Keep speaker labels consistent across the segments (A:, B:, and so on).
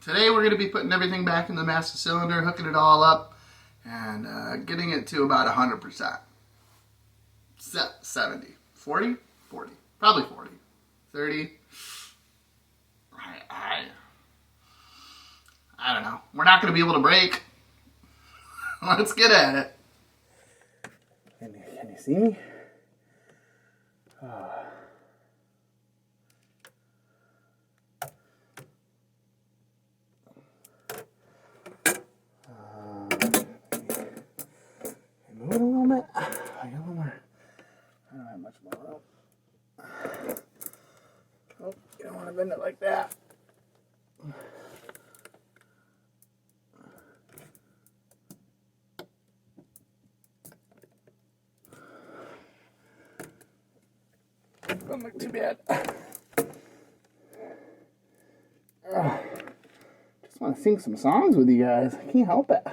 A: Today we're going to be putting everything back in the master cylinder, hooking it all up, and getting it to about 100%. 70. 40? 40. Probably 40. 30. I don't know. We're not going to be able to brake. Let's get at it. Can you see me? Move it a little bit. I got a little more. I don't have much more room. Oh, you don't want to bend it like that. Don't look too bad. Just want to sing some songs with you guys. I can't help it.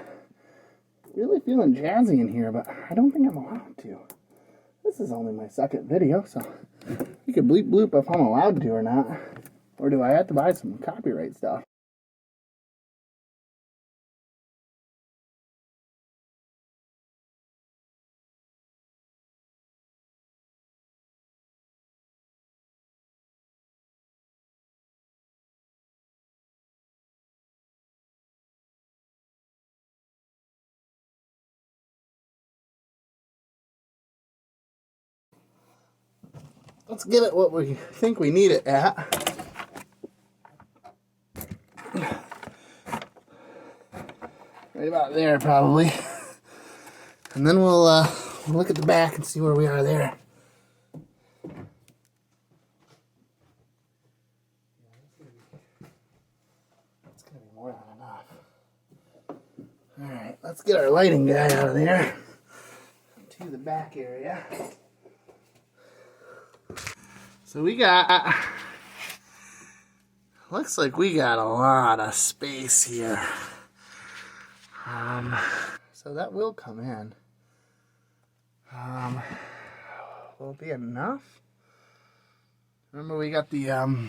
A: Really feeling jazzy in here, but I don't think I'm allowed to. This is only my second video, so you can bleep bloop if I'm allowed to or not. Or do I have to buy some copyright stuff? Let's get it what we think we need it at. Right about there, probably. And then we'll look at the back and see where we are there. That's going to be more than enough. Alright, let's get our lighting guy out of there. To the back area. So we got, looks like we got a lot of space here. So that will come in. Will it be enough? Remember we got the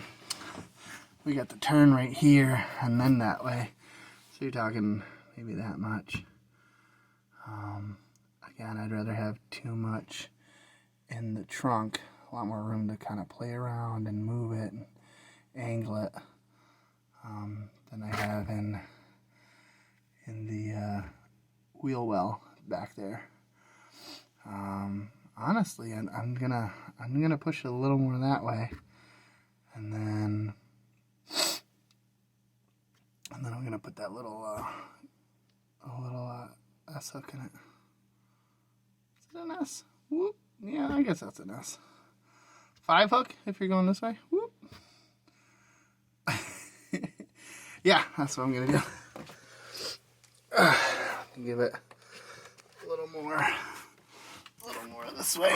A: turn right here and then that way. So you're talking maybe that much. Again, I'd rather have too much in the trunk. A lot more room to kind of play around and move it and angle it than I have in the wheel well back there. Honestly, I'm gonna push it a little more that way, and then I'm gonna put that little S hook in it. Is it an S? Whoop. Yeah, I guess that's an S. 5 hook if you're going this way. Whoop. Yeah, that's what I'm gonna do. Give it a little more this way.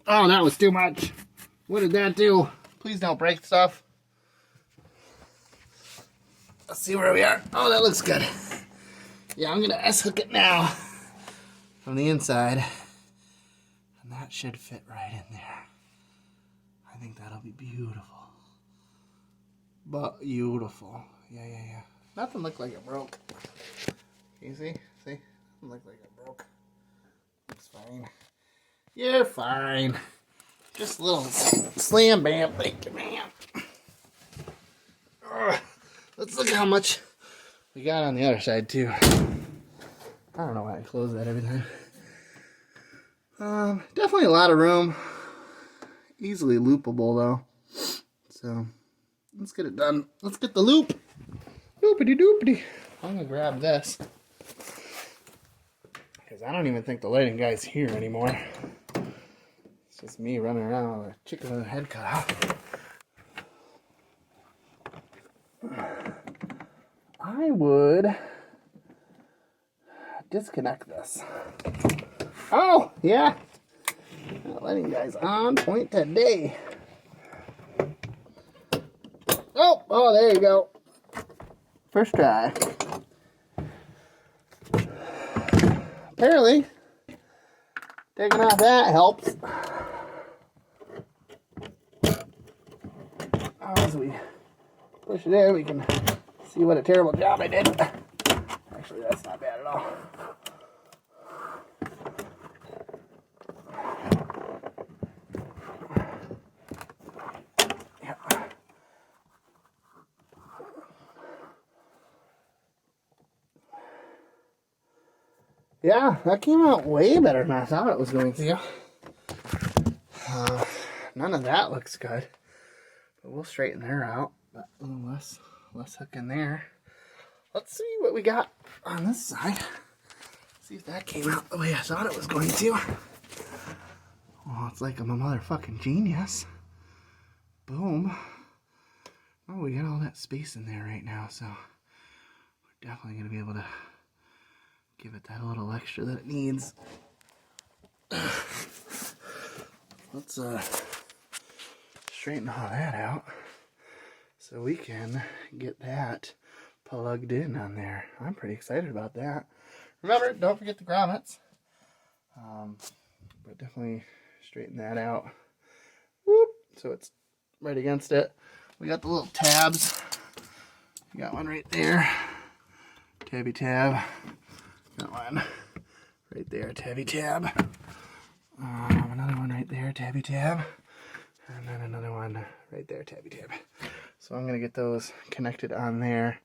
A: Oh, that was too much. What did that do? Please don't break stuff. Let's see where we are. Oh, that looks good. Yeah, I'm gonna S hook it now from the inside. And that should fit right in there. I think that'll be beautiful. But beautiful. Yeah. Nothing looked like it broke. Can you see? See? Nothing looked like it broke. It's fine. You're fine. Just a little slam bam. Thank you, man. Let's look at how much we got on the other side, too. I don't know why I close that every time. Definitely a lot of room. Easily loopable though. So let's get it done. Let's get the loop. Loopity doopity. I'm gonna grab this because I don't even think the lighting guy's here anymore. It's just me running around with a chicken with a head cut off. I would disconnect this. Oh, yeah. That lighting guy's on point today. Oh, there you go. First try. Apparently, taking off that helps. As we push it in, we can see what a terrible job I did. Actually, that's not bad at all. Yeah, that came out way better than I thought it was going to. None of that looks good. But we'll straighten her out. But a little less hook in there. Let's see what we got on this side. See if that came out the way I thought it was going to. Oh, it's like I'm a motherfucking genius. Boom. Oh, we got all that space in there right now, so we're definitely going to be able to give it that little extra that it needs. Let's straighten all that out so we can get that plugged in on there. I'm pretty excited about that. Remember, don't forget the grommets. But definitely straighten that out. Whoop, so it's right against it. We got the little tabs. We got one right there. Tabby tab. Got one right there, tabby tab. Another one right there, tabby tab. And then another one right there, tabby tab. So I'm going to get those connected on there.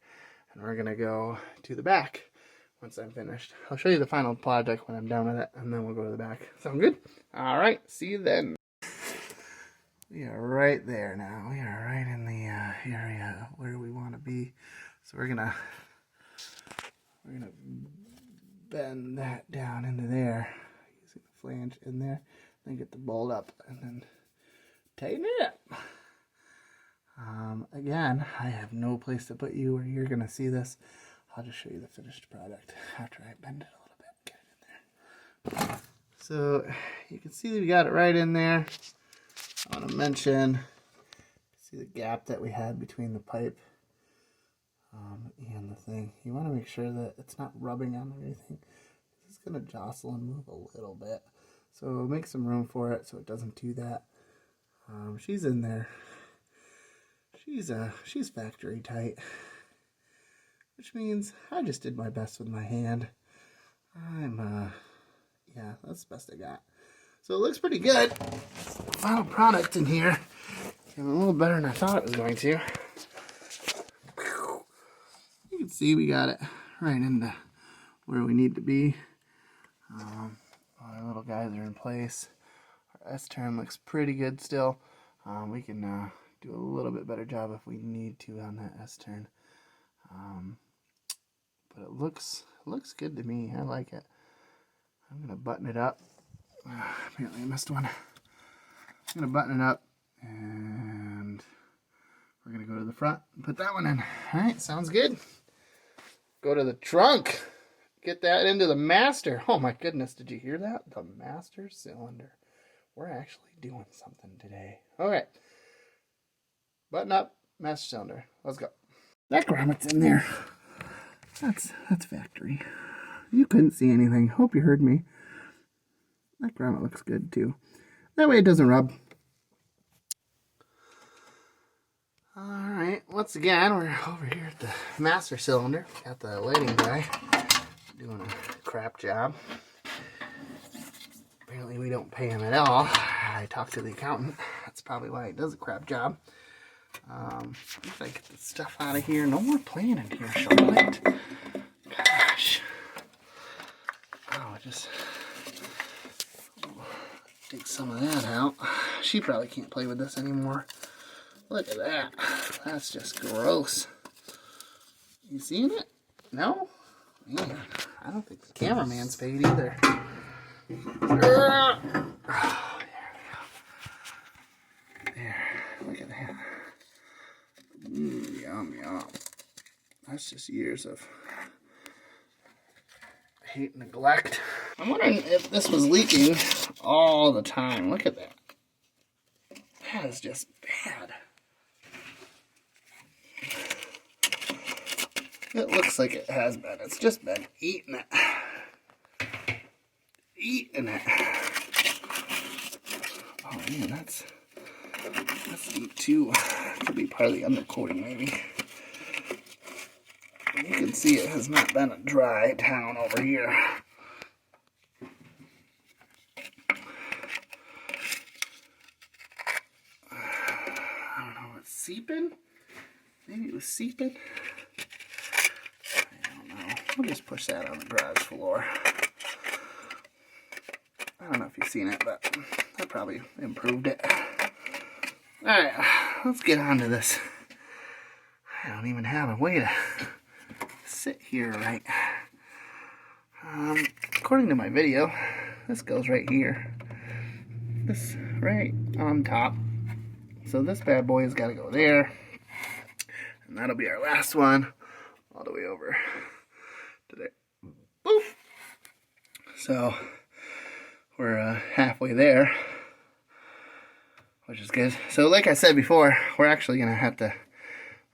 A: And we're going to go to the back once I'm finished. I'll show you the final project when I'm done with it. And then we'll go to the back. Sound good? All right. See you then. We are right there now. We are right in the area where we want to be. So we're gonna bend that down into there using the flange in there, then get the bolt up and then tighten it up. Again, I have no place to put you where you're gonna see this. I'll just show you the finished product after I bend it a little bit. Get it in there. So you can see that we got it right in there. I want to mention, see the gap that we had between the pipe and the thing. You want to make sure that it's not rubbing on anything. It's going to jostle and move a little bit. So make some room for it so it doesn't do that. She's in there. She's factory tight, which means I just did my best with my hand. Yeah, that's the best I got. So it looks pretty good. Final product in here came a little better than I thought it was going to. You can see we got it right into where we need to be. All our little guys are in place. Our S-turn looks pretty good still. We can do a little bit better job if we need to on that S-turn. But it looks good to me. I like it. I'm going to button it up. Apparently I missed one. I'm going to button it up and we're going to go to the front and put that one in. Alright, sounds good. Go to the trunk. Get that into the master. Oh my goodness, did you hear that? The master cylinder. We're actually doing something today. Okay. Button up, master cylinder. Let's go. That grommet's in there. That's factory. You couldn't see anything. Hope you heard me. That grommet looks good too. That way it doesn't rub. Alright, once again, we're over here at the master cylinder. Got the lighting guy doing a crap job. Apparently we don't pay him at all. I talked to the accountant. That's probably why he does a crap job. If I get this stuff out of here. No more playing in here, Charlotte. Gosh. Oh, just take some of that out. She probably can't play with this anymore. Look at that. That's just gross. You seen it? No? Man, I don't think the cameraman's paid either. Oh, there we go. There. Look at that. Yum, yum. That's just years of hate and neglect. I'm wondering if this was leaking all the time. Look at that. That is just bad. It looks like it has been. It's just been eating it. Eating it. Oh man, That's deep too. Could be part of the undercoating maybe. You can see it has not been a dry town over here. I don't know, it's seeping? Maybe it was seeping? I don't know. We'll just push that on the garage floor. I don't know if you've seen it, but that probably improved it. Alright, let's get on to this. I don't even have a way to sit here right. According to my video, this goes right here. This right on top. So this bad boy has got to go there. And that'll be our last one. All the way over to there. Boop! So we're halfway there, which is good. So like I said before, we're actually going to have to,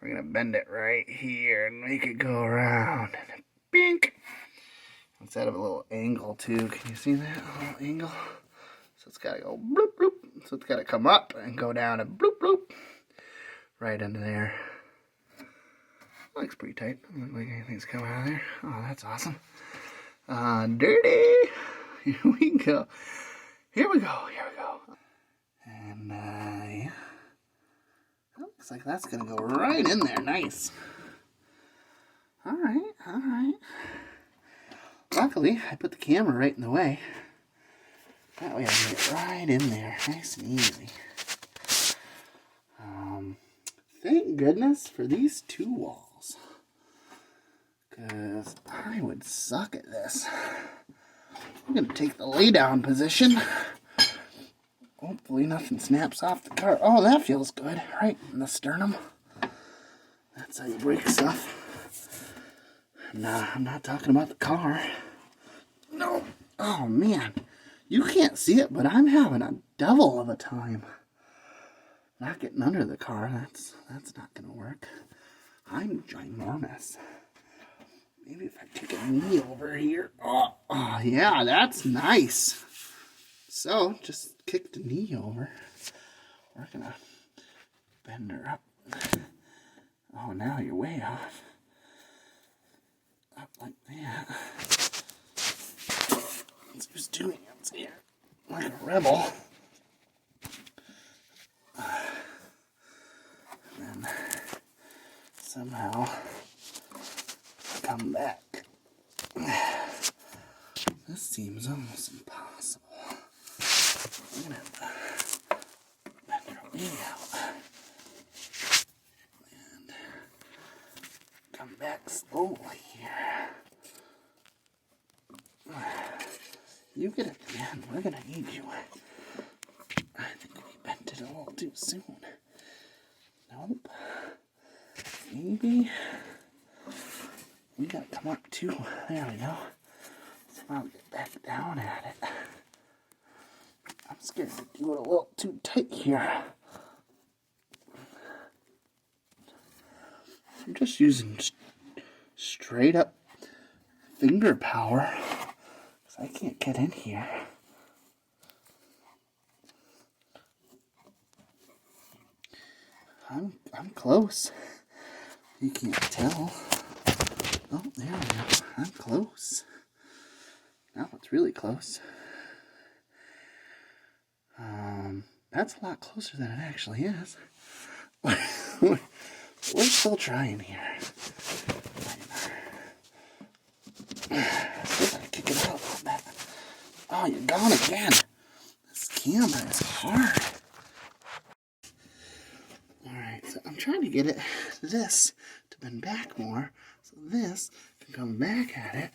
A: we're going to bend it right here and make it go around. And bink! Instead of a little angle too. Can you see that? A little angle? So it's got to go bloop, bloop. So it's got to come up and go down and bloop, bloop. Right into there. Looks pretty tight. Doesn't look like anything's coming out of there. Oh, that's awesome. Dirty! Here we go. Here we go. Here we go. And, yeah. That looks like that's going to go right in there. Nice. Alright, alright. Luckily, I put the camera right in the way. That way I can get right in there. Nice and easy. Thank goodness for these two walls. Because I would suck at this. I'm going to take the lay down position. Hopefully nothing snaps off the car. Oh, that feels good. Right in the sternum. That's how you break stuff. Nah, I'm not talking about the car. No. Oh, man. You can't see it, but I'm having a devil of a time. Not getting under the car. That's not going to work. I'm ginormous. Maybe if I take a knee over here. Oh, yeah, that's nice. So, just kick the knee over. We're going to bend her up. Oh, now you're way off. Up like that. Let's use two hands here. Like a rebel. And then somehow come back. This seems almost impossible. I'm gonna have to bend her way out and come back slowly here. You get it, man. We're gonna need you. I think we bent it a little too soon. Nope. Maybe we gotta come up too. There we go. So I'll get back down at it. I'm scared to do it a little too tight here. I'm just using straight up finger power because I can't get in here. I'm close. You can't tell. Oh, there we go. I'm close. Now it's really close. That's a lot closer than it actually is. We're still trying here. Let's kick it out a little bit. Oh, you're gone again. This camera is hard. Alright, so I'm trying to get it, this, to bend back more, so this can come back at it,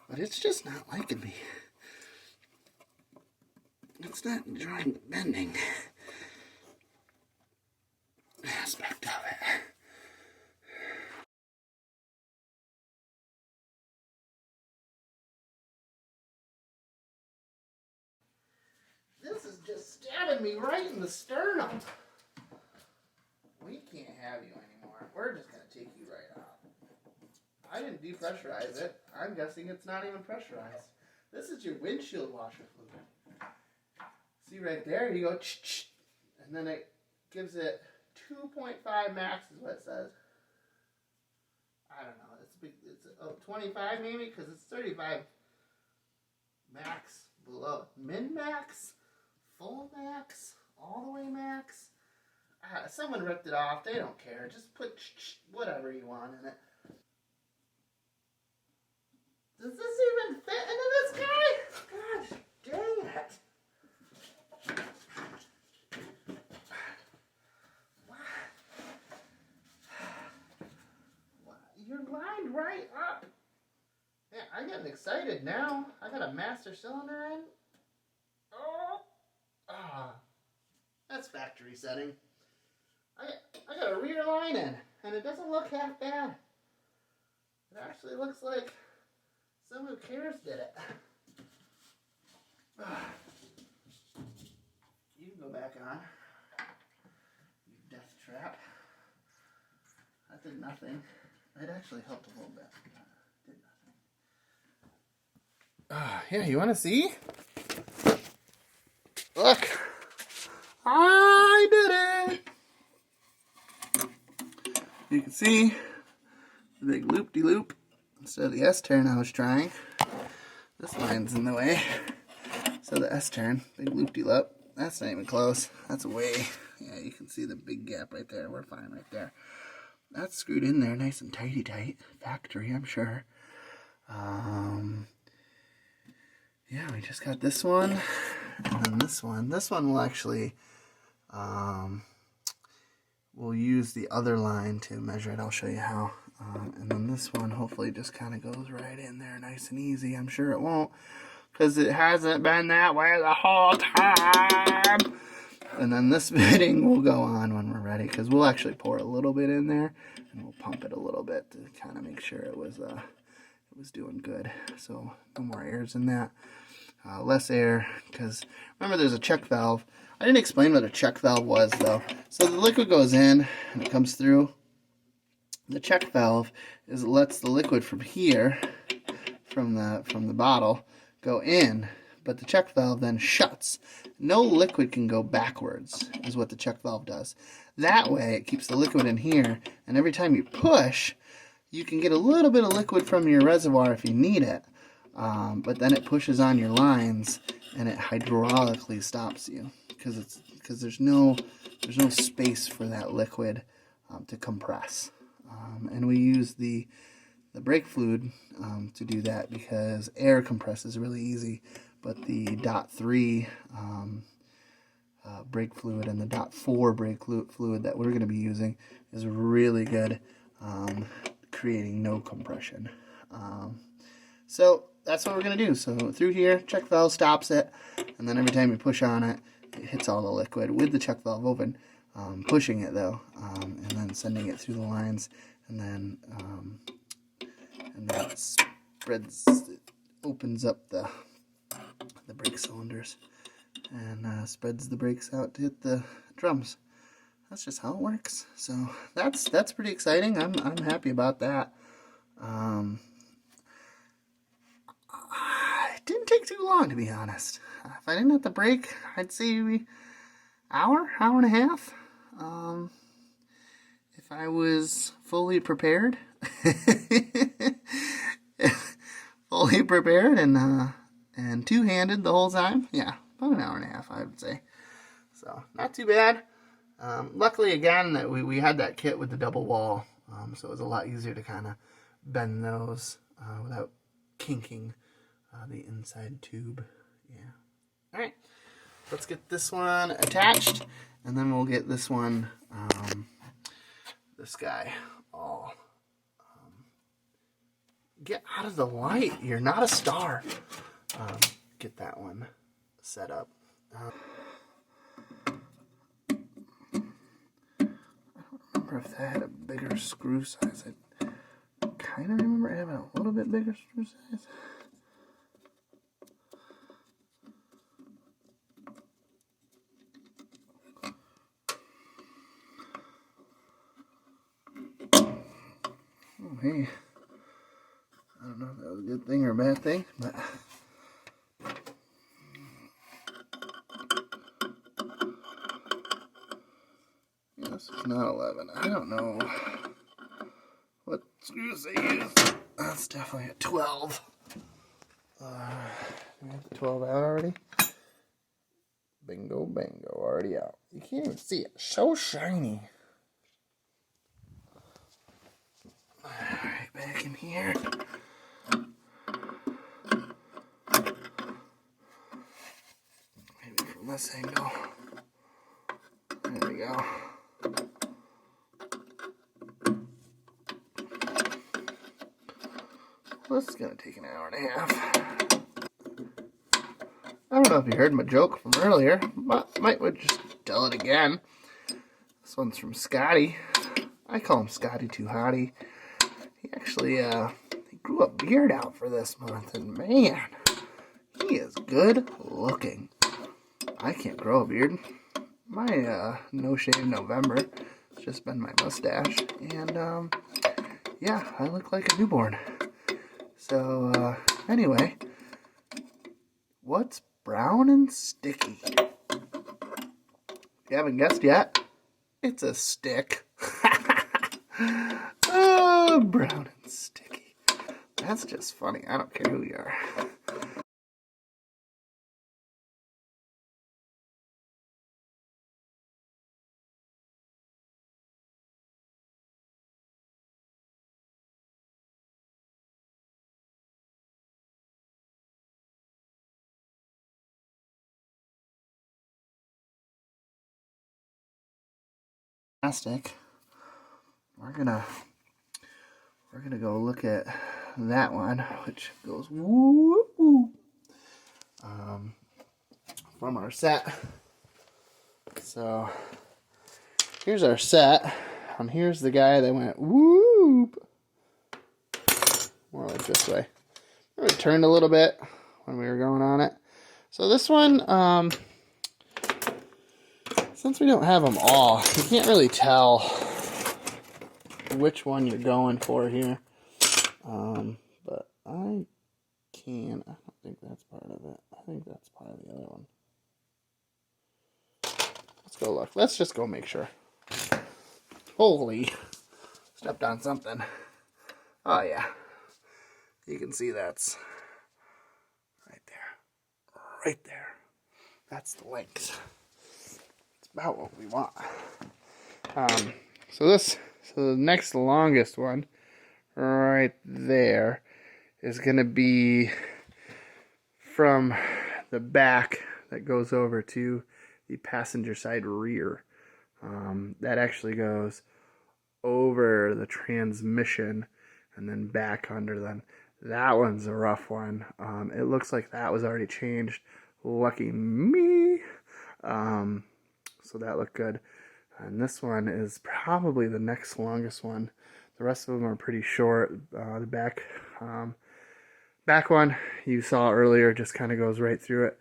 A: but it's just not liking me. It's not enjoying the bending aspect of it. This is just stabbing me right in the sternum. We can't have you anymore. We're just going to take you right out. I didn't depressurize it. I'm guessing it's not even pressurized. This is your windshield washer fluid. See right there, you go ch-ch, and And then it gives it 2.5 max is what it says. I don't know. It's 25 maybe because it's 35 max below. Min max, full max, all the way max. Someone ripped it off. They don't care. Just put whatever you want in it. Does this even fit into this guy? Gosh dang it. You're lined right up. Yeah, I'm getting excited now. I got a master cylinder in. Oh, that's factory setting. I got a rear line in, and it doesn't look half bad. It actually looks like someone who cares did it. You can go back on. You death trap. That did nothing. It actually helped a little bit. Did nothing. Yeah, you want to see? Look. I did it. You can see the big loop-de-loop instead of the S-turn I was trying. This line's in the way. So the S-turn, big loop-de-loop, that's not even close. That's way, yeah, you can see the big gap right there. We're fine right there. That's screwed in there nice and tight. Factory, I'm sure. Yeah, we just got this one. And then this one. This one will actually, we'll use the other line to measure it. I'll show you how. And then this one hopefully just kind of goes right in there nice and easy. I'm sure it won't, because it hasn't been that way the whole time. And then this fitting will go on when we're ready, because we'll actually pour a little bit in there and we'll pump it a little bit to kind of make sure it was doing good. So no more airs in that. Less air, because remember there's a check valve. I didn't explain what a check valve was though. So the liquid goes in and it comes through. The check valve lets the liquid from here, from the bottle, go in, but the check valve then shuts. No liquid can go backwards, is what the check valve does. That way it keeps the liquid in here, and every time you push, you can get a little bit of liquid from your reservoir if you need it, but then it pushes on your lines and it hydraulically stops you, because there's no space for that liquid to compress. And we use the brake fluid to do that, because air compresses really easy, but the .3 brake fluid and the .4 brake fluid that we're going to be using is really good, creating no compression. So that's what we're going to do. So through here, check valve stops it, and then every time you push on it, it hits all the liquid with the check valve open, pushing it though, and then sending it through the lines, and then it spreads, it opens up the brake cylinders and spreads the brakes out to hit the drums. That's just how it works. So that's pretty exciting. I'm happy about that. It didn't take too long, to be honest. If I didn't have to brake, I'd say maybe hour and a half. If I was fully prepared, and two-handed the whole time, yeah, about an hour and a half, I would say. So not too bad. Luckily, again, that we had that kit with the double wall, so it was a lot easier to kind of bend those without kinking the inside tube. Yeah. All right, let's get this one attached, and then we'll get this one, this guy, all. Get out of the light. You're not a star. Get that one set up. I don't remember if that had a bigger screw size. I kind of remember having a little bit bigger screw size. Oh, hey. I don't know if that was a good thing or a bad thing, but not 11. I don't know what screws they use. That's definitely a 12. We have the 12 out already. Bingo, bango, already out. You can't even see it. So shiny. Alright, back in here. Maybe from this angle. There we go. This is going to take an hour and a half. I don't know if you heard my joke from earlier, but might just tell it again. This one's from Scotty. I call him Scotty Too Hottie. He actually he grew a beard out for this month, and man, he is good looking. I can't grow a beard. My no shave November has just been my mustache, and yeah, I look like a newborn. So anyway, what's brown and sticky? If you haven't guessed yet, it's a stick. Oh, brown and sticky. That's just funny. I don't care who you are. Plastic. We're gonna go look at that one, which goes woo woo, from our set. So here's our set, and here's the guy that went whoop. More like this way. It turned a little bit when we were going on it. So this one, since we don't have them all, you can't really tell which one you're going for here. But I don't think that's part of it. I think that's part of the other one. Let's go look. Let's just go make sure. Holy, stepped on something. Oh yeah, you can see that's right there. Right there. That's the length. It's about what we want. So the next longest one right there is going to be from the back that goes over to the passenger side rear. That actually goes over the transmission and then back under them. That one's a rough one. It looks like that was already changed. Lucky me. So that looked good. And this one is probably the next longest one. The rest of them are pretty short. The back one you saw earlier just kind of goes right through it.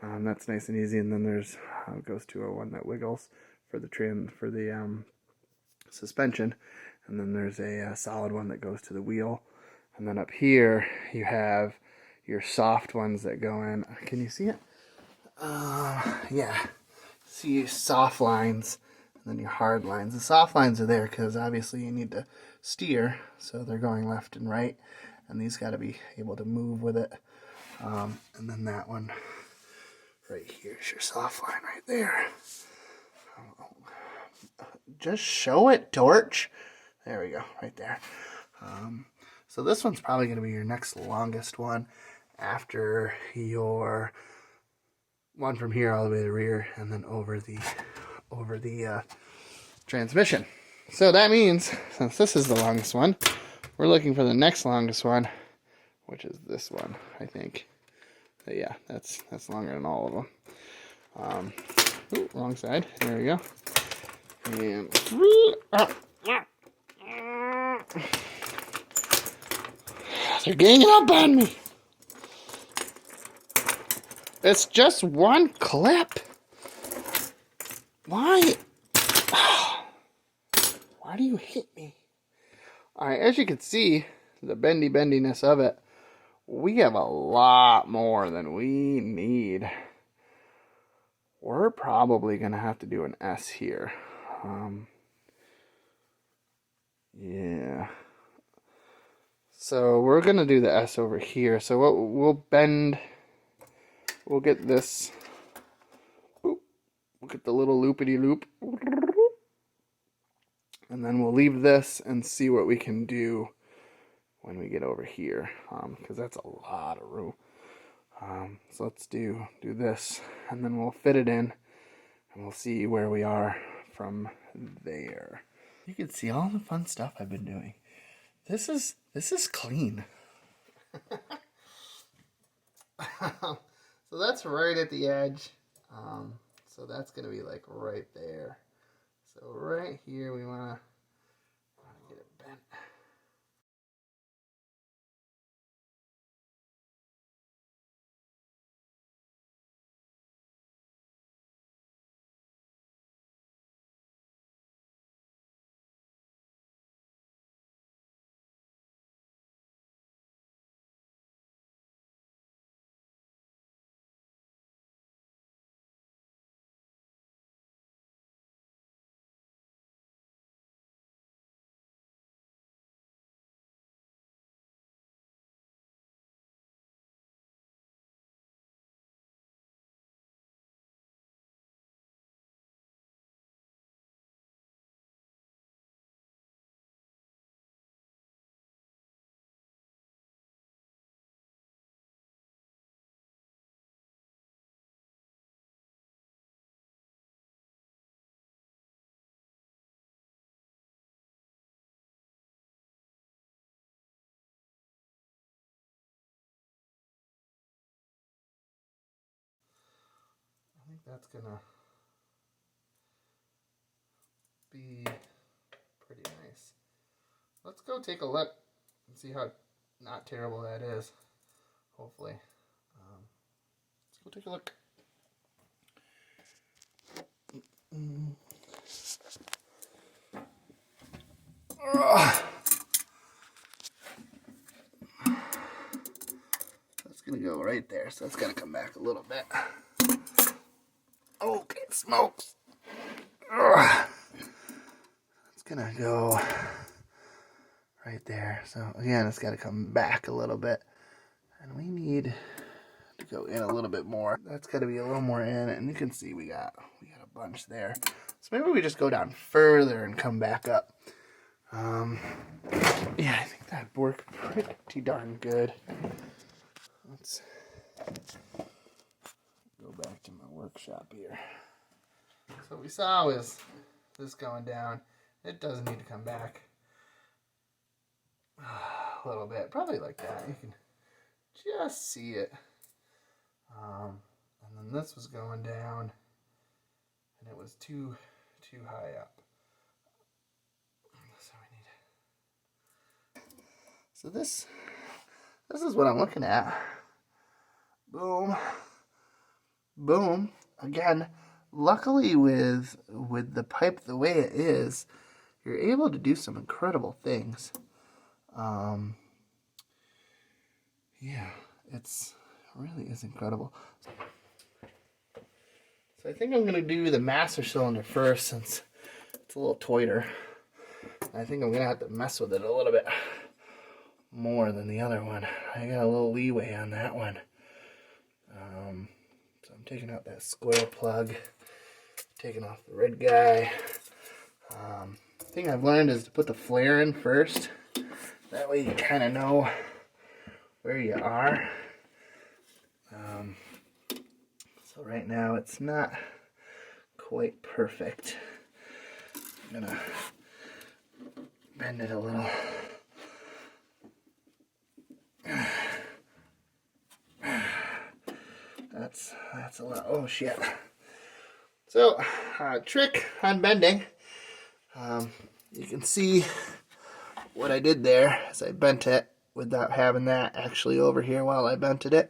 A: That's nice and easy. And then there's goes to a one that wiggles for the suspension. And then there's a solid one that goes to the wheel. And then up here you have your soft ones that go in. Can you see it? Yeah. See your soft lines and then your hard lines. The soft lines are there because obviously you need to steer, so they're going left and right, and these got to be able to move with it. And then that one right here is your soft line right there. Just show it, Torch. There we go, right there. So this one's probably going to be your next longest one after your one from here all the way to the rear and then over the transmission. So that means, since this is the longest one, we're looking for the next longest one, which is this one, I think. But yeah, that's longer than all of them. Ooh, wrong side. There we go. And they're ganging up on me. It's just one clip. Why? Why do you hit me? Alright, as you can see, the bendiness of it, we have a lot more than we need. We're probably going to have to do an S here. Yeah. So we're gonna do the S over here. So what we'll bend, we'll get this, we'll get the little loopity loop, and then we'll leave this and see what we can do when we get over here, because that's a lot of room. So let's do this, and then we'll fit it in, and we'll see where we are from there. You can see all the fun stuff I've been doing. This is clean. So that's right at the edge. So that's gonna be like right there. So right here we wanna get it bent. I think that's gonna be pretty nice. Let's go take a look and see how not terrible that is. Hopefully. Let's go take a look. That's gonna go right there, so that's gotta come back a little bit. Okay, smokes. It's gonna go right there. So again, it's gotta come back a little bit. And we need to go in a little bit more. That's gotta be a little more in, and you can see we got a bunch there. So maybe we just go down further and come back up. Yeah, I think that'd work pretty darn good. Let's go back to my workshop here. So what we saw was this going down. It does need to come back a little bit, probably like that. You can just see it. And then this was going down, and it was too high up. So we need. So this is what I'm looking at. Boom, boom. Again, luckily with the pipe the way it is, you're able to do some incredible things. Yeah, it really is incredible. So I think I'm going to do the master cylinder first, since it's a little tighter. I think I'm going to have to mess with it a little bit more than the other one. I got a little leeway on that one. So I'm taking out that square plug, taking off the red guy. Thing I've learned is to put the flare in first. That way you kind of know where you are. So right now it's not quite perfect. I'm gonna bend it a little. That's a lot. Oh shit. So, trick on bending. You can see what I did there is I bent it without having that actually over here while I bented it.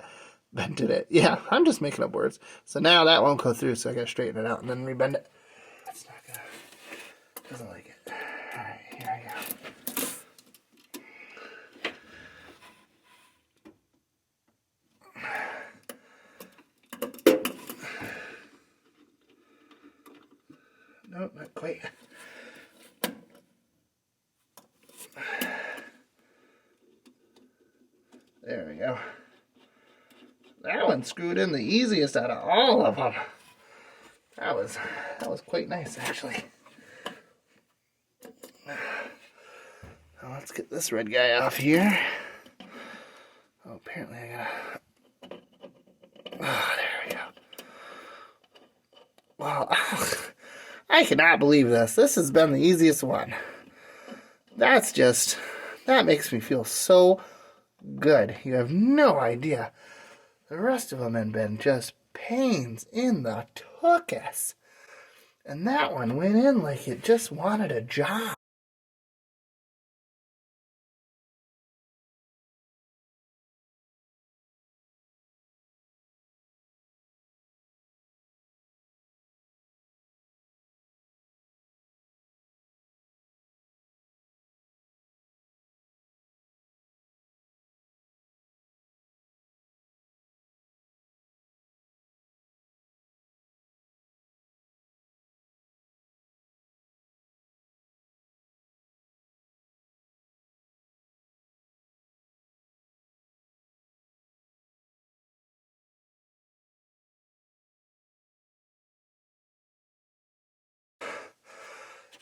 A: Yeah, I'm just making up words. So now that won't go through, so I gotta straighten it out and then rebend it. It's not gonna, doesn't like it. Alright, here I go. Nope, not quite. There we go. That one screwed in the easiest out of all of them. That was quite nice, actually. Now let's get this red guy off here. Oh, apparently I gotta... Oh, there we go. Wow, I cannot believe this. This has been the easiest one. That makes me feel so good. You have no idea. The rest of them have been just pains in the tuchus. And that one went in like it just wanted a job.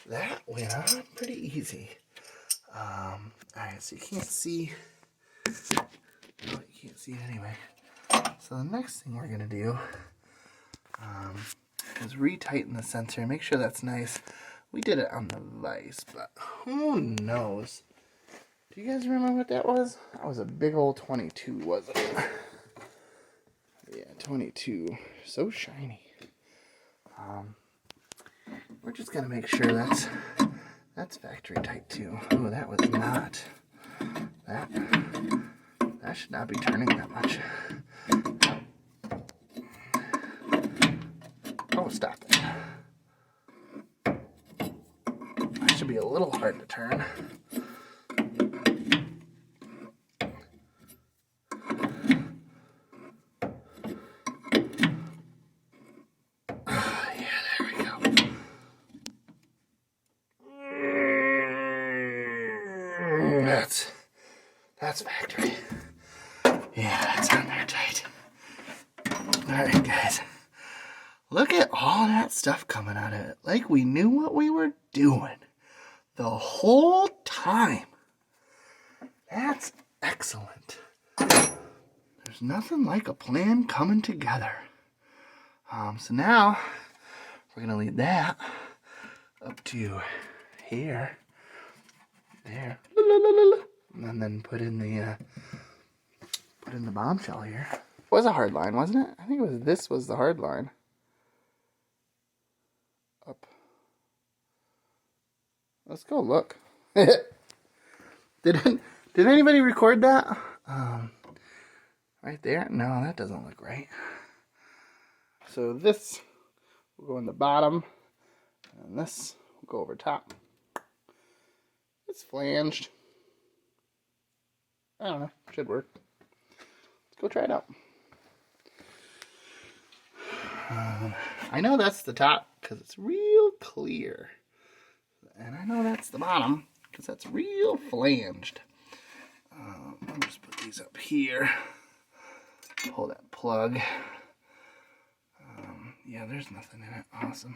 A: That went on pretty easy. Alright, so you can't see. Oh, you can't see it anyway. So the next thing we're going to do is retighten the sensor. Make sure that's nice. We did it on the vise, but who knows? Do you guys remember what that was? That was a big old 22, wasn't it? Yeah, 22. So shiny. We're just going to make sure that's factory tight too. Oh, that was not. That should not be turning that much. Oh, stop it. That should be a little hard to turn. That's factory. Yeah, that's on there tight. Alright, guys. Look at all that stuff coming out of it. Like we knew what we were doing the whole time. That's excellent. There's nothing like a plan coming together. So now we're gonna lead that up to here, there, and then put in the bombshell here. It was a hard line, wasn't it? I think this was the hard line. Up. Let's go look. Did anybody record that? Right there? No, that doesn't look right. So this will go in the bottom, and this will go over top. It's flanged. I don't know. Should work. Let's go try it out. I know that's the top because it's real clear. And I know that's the bottom because that's real flanged. I'll just put these up here. Pull that plug. Yeah, there's nothing in it. Awesome.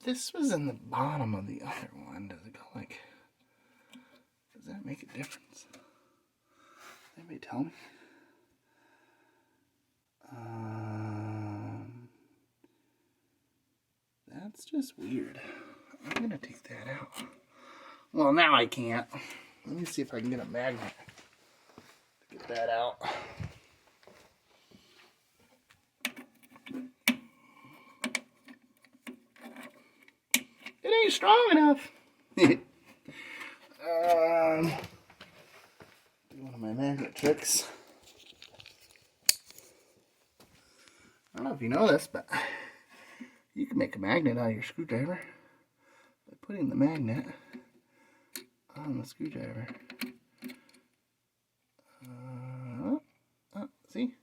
A: This was in the bottom of the other one. Does it go like... Does that make a difference? Anybody tell me? That's just weird. I'm going to take that out. Well, now I can't. Let me see if I can get a magnet to get that out. It ain't strong enough. Do one of my magnet tricks. I don't know if you know this, but you can make a magnet out of your screwdriver by putting the magnet on the screwdriver. See?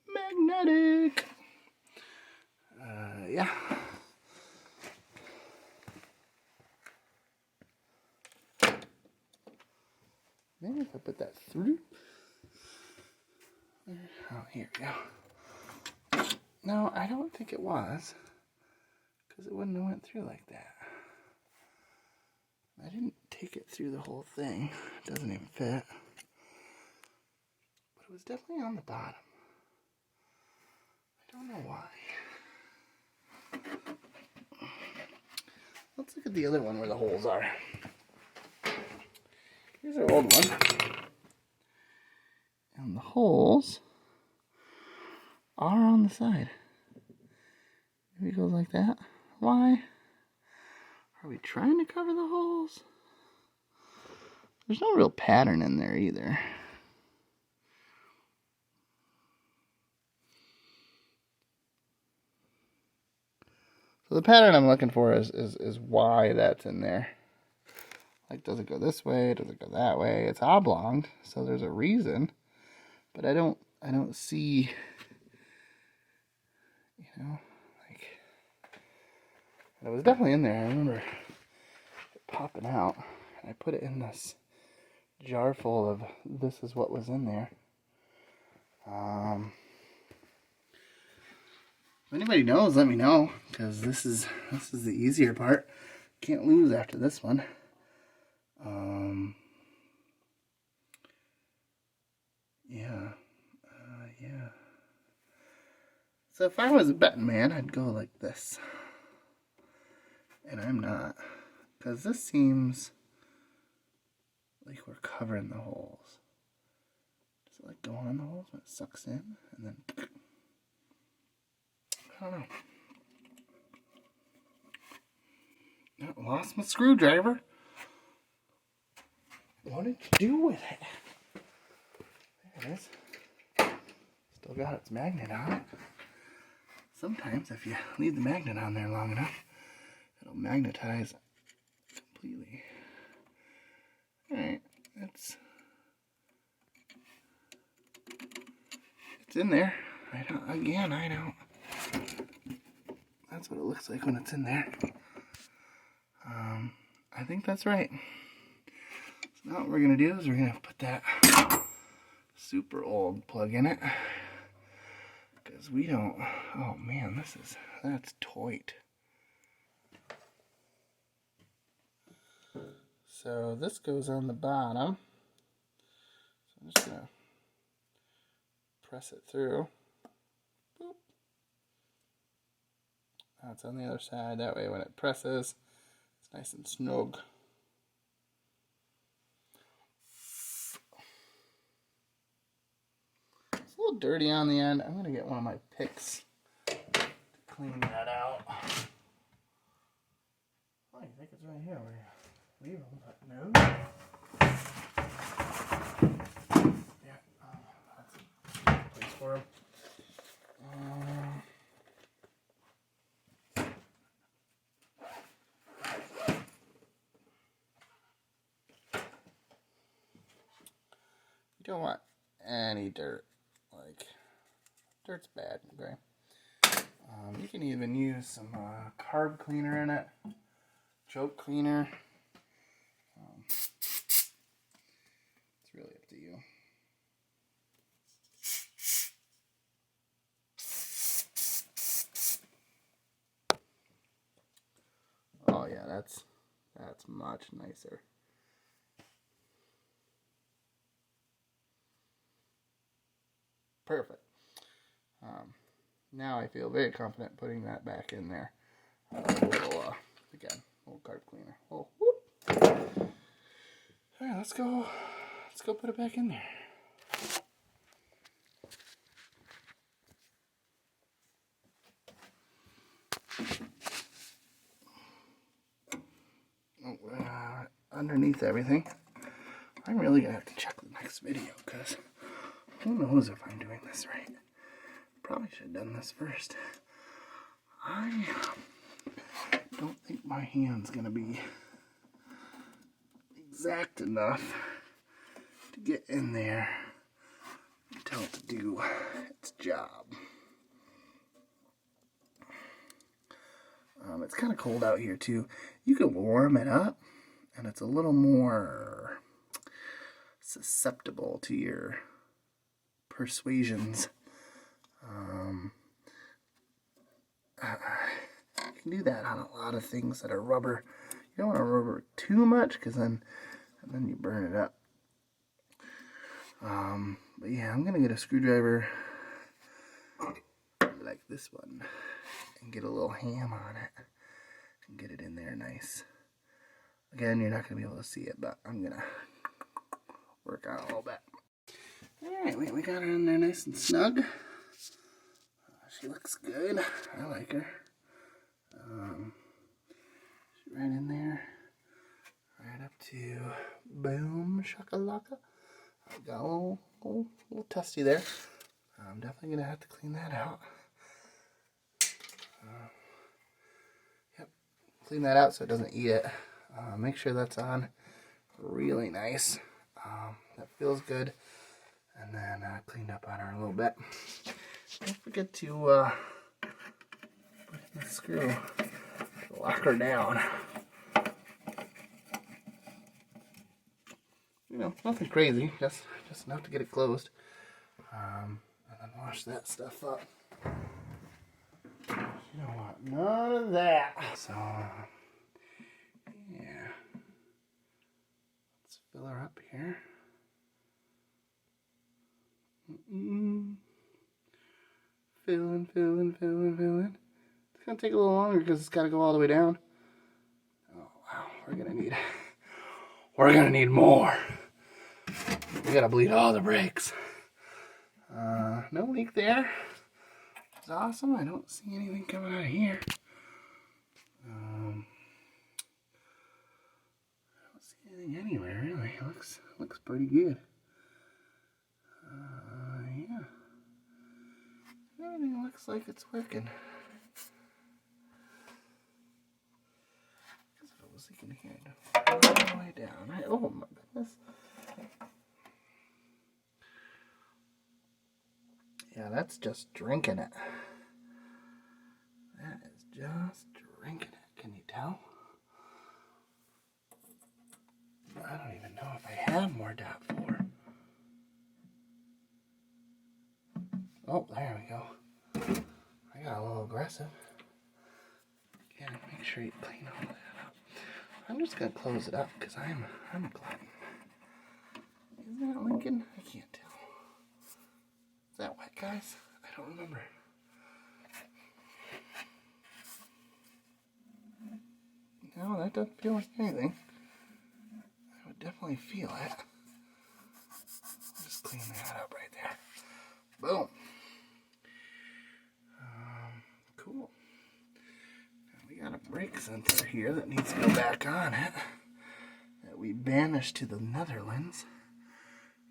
A: Magnetic! Yeah. if I put that through. Oh, here we go. No, I don't think it was, because it wouldn't have went through like that. I didn't take it through the whole thing. It doesn't even fit. But it was definitely on the bottom. I don't know why. Let's look at the other one where the holes are. Here's our old one. And the holes are on the side. Maybe it goes like that. Why? Are we trying to cover the holes? There's no real pattern in there either. So the pattern I'm looking for is why that's in there. Like, does it go this way? Does it go that way? It's oblong, so there's a reason. But I don't see, you know, like, and it was definitely in there. I remember it popping out. And I put it in this jar full of, this is what was in there. If anybody knows, let me know, because this is the easier part. Can't lose after this one. Yeah. So if I was a betting man, I'd go like this. And I'm not, because this seems like we're covering the holes. Does it like go on the holes when it sucks in, and then I don't know. I lost my screwdriver. What did you do with it? There it is. Still got its magnet on it. Sometimes if you leave the magnet on there long enough, it'll magnetize completely. Alright, it's in there. I don't. That's what it looks like when it's in there. I think that's right. So now what we're going to do is we're going to put that super old plug in it. Because we don't, oh man, that's tight. So this goes on the bottom. So I'm just going to press it through. Boop. That's on the other side. That way when it presses, it's nice and snug. It's a little dirty on the end. I'm going to get one of my picks to clean that out. Oh, you think it's right here where you leave them, but no. Yeah, that's a good place for them. You don't want any dirt. Like, dirt's bad, okay? You can even use some carb cleaner in it, choke cleaner. It's really up to you. Oh yeah, that's much nicer. Perfect. Now I feel very confident putting that back in there. Little, again, little carb cleaner. Oh, whoop. All right, let's go put it back in there. Underneath everything. I'm really gonna have to check the next video because who knows if I'm doing this right. Probably should have done this first. I don't think my hand's gonna be exact enough to get in there and tell it to do its job. It's kind of cold out here too. You can warm it up and it's a little more susceptible to your persuasions. You can do that on a lot of things that are rubber. You don't want to rubber too much, because then you burn it up. But yeah, I'm gonna get a screwdriver like this one and get a little ham on it and get it in there nice. Again, you're not gonna be able to see it, but I'm gonna work on it a little bit. Alright, we got her in there nice and snug. She looks good. I like her. She's right in there. Right up to boom shakalaka. Got a little tusty there. I'm definitely gonna have to clean that out. Yep, clean that out so it doesn't eat it. Make sure that's on really nice. That feels good. And then cleaned up on her a little bit. Don't forget to put in the screw to lock her down. You know, nothing crazy, just enough to get it closed. And then wash that stuff up. You don't want none of that. So, yeah. Let's fill her up here. Filling. It's gonna take a little longer because it's gotta go all the way down. Oh wow, we're gonna need more. We gotta bleed all the brakes. No leak there. It's awesome. I don't see anything coming out of here. I don't see anything anywhere really. It looks pretty good. Yeah. Everything looks like it's working. Because if it was leaking here, all the way down. Oh my goodness. Yeah, that's just drinking it. That is just drinking it. Can you tell? I don't even know if I have more .4. Oh, there we go. I got a little aggressive. Yeah, make sure you clean all that up. I'm just gonna close it up because I'm a glutton. Isn't that Lincoln? I can't tell. Is that wet, guys? I don't remember. No, that doesn't feel like anything. I would definitely feel it. Just clean that up right there. Boom. Cool. Now we got a brake sensor here that needs to go back on it. That we banished to the Netherlands.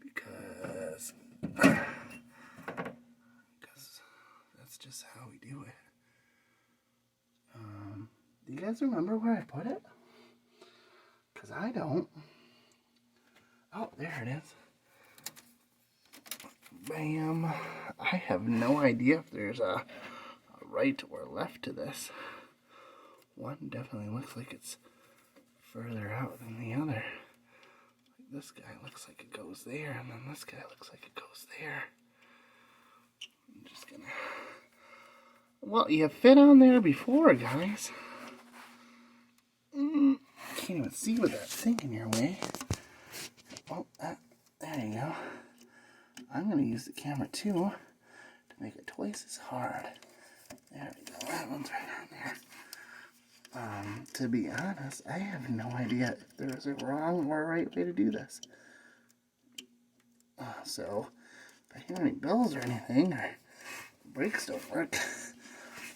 A: Because that's just how we do it. Do you guys remember where I put it? Because I don't. Oh, there it is. Bam. I have no idea if there's a right or left to this. One definitely looks like it's further out than the other. Like this guy looks like it goes there, and then this guy looks like it goes there. I'm just gonna... Well, you fit on there before, guys. Can't even see with that thing in your way. Oh, there you go. I'm going to use the camera too to make it twice as hard. There we go. That one's right on there. To be honest, I have no idea if there's a wrong or a right way to do this. So, if I hear any bells or anything, or brakes don't work,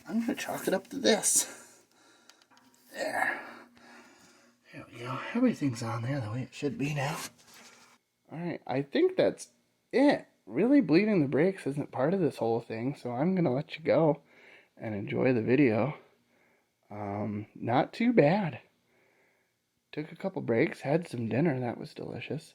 A: I'm going to chalk it up to this. There. There we go. Everything's on there the way it should be now. Alright, I think that's it. Really, bleeding the brakes isn't part of this whole thing, so I'm going to let you go and enjoy the video. Not too bad. Took a couple breaks, had some dinner, that was delicious.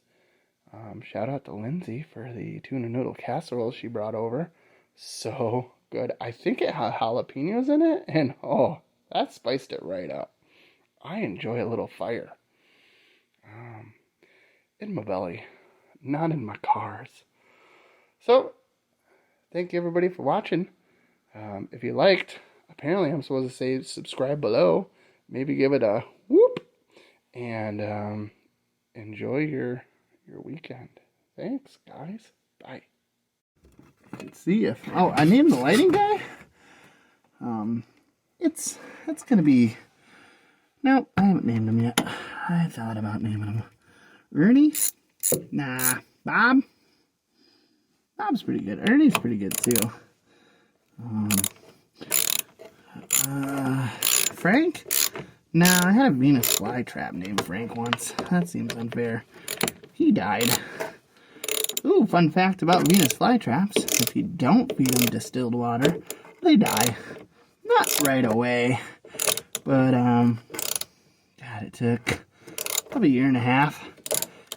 A: Shout out to Lindsay for the tuna noodle casserole she brought over. So good. I think it had jalapenos in it, and oh, that spiced it right up. I enjoy a little fire in my belly. not in my cars. So, thank you everybody for watching. If you liked, apparently I'm supposed to say subscribe below. Maybe give it a whoop. And enjoy your weekend. Thanks, guys. Bye. Let's see if... Oh, I named the lighting guy? That's gonna be... No, I haven't named him yet. I thought about naming him. Ernie? Nah. Bob? Bob's pretty good. Ernie's pretty good, too. Frank? Nah, I had a Venus flytrap named Frank once. That seems unfair. He died. Ooh, fun fact about Venus flytraps. If you don't feed them distilled water, they die. Not right away. But, God, it took probably a year and a half.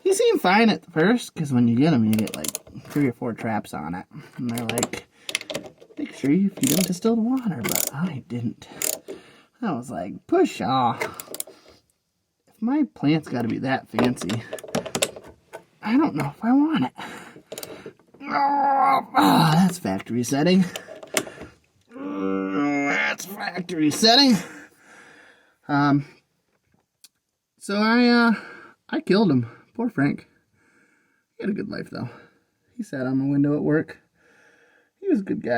A: You seem fine at first, because when you get them, you get like 3 or 4 traps on it. And they're like, make sure you feed them distilled water, but I didn't. I was like, push off. If my plant's got to be that fancy, I don't know if I want it. Oh, that's factory setting. That's factory setting. So I killed him. Poor Frank. He had a good life, though. He sat on my window at work. He was a good guy.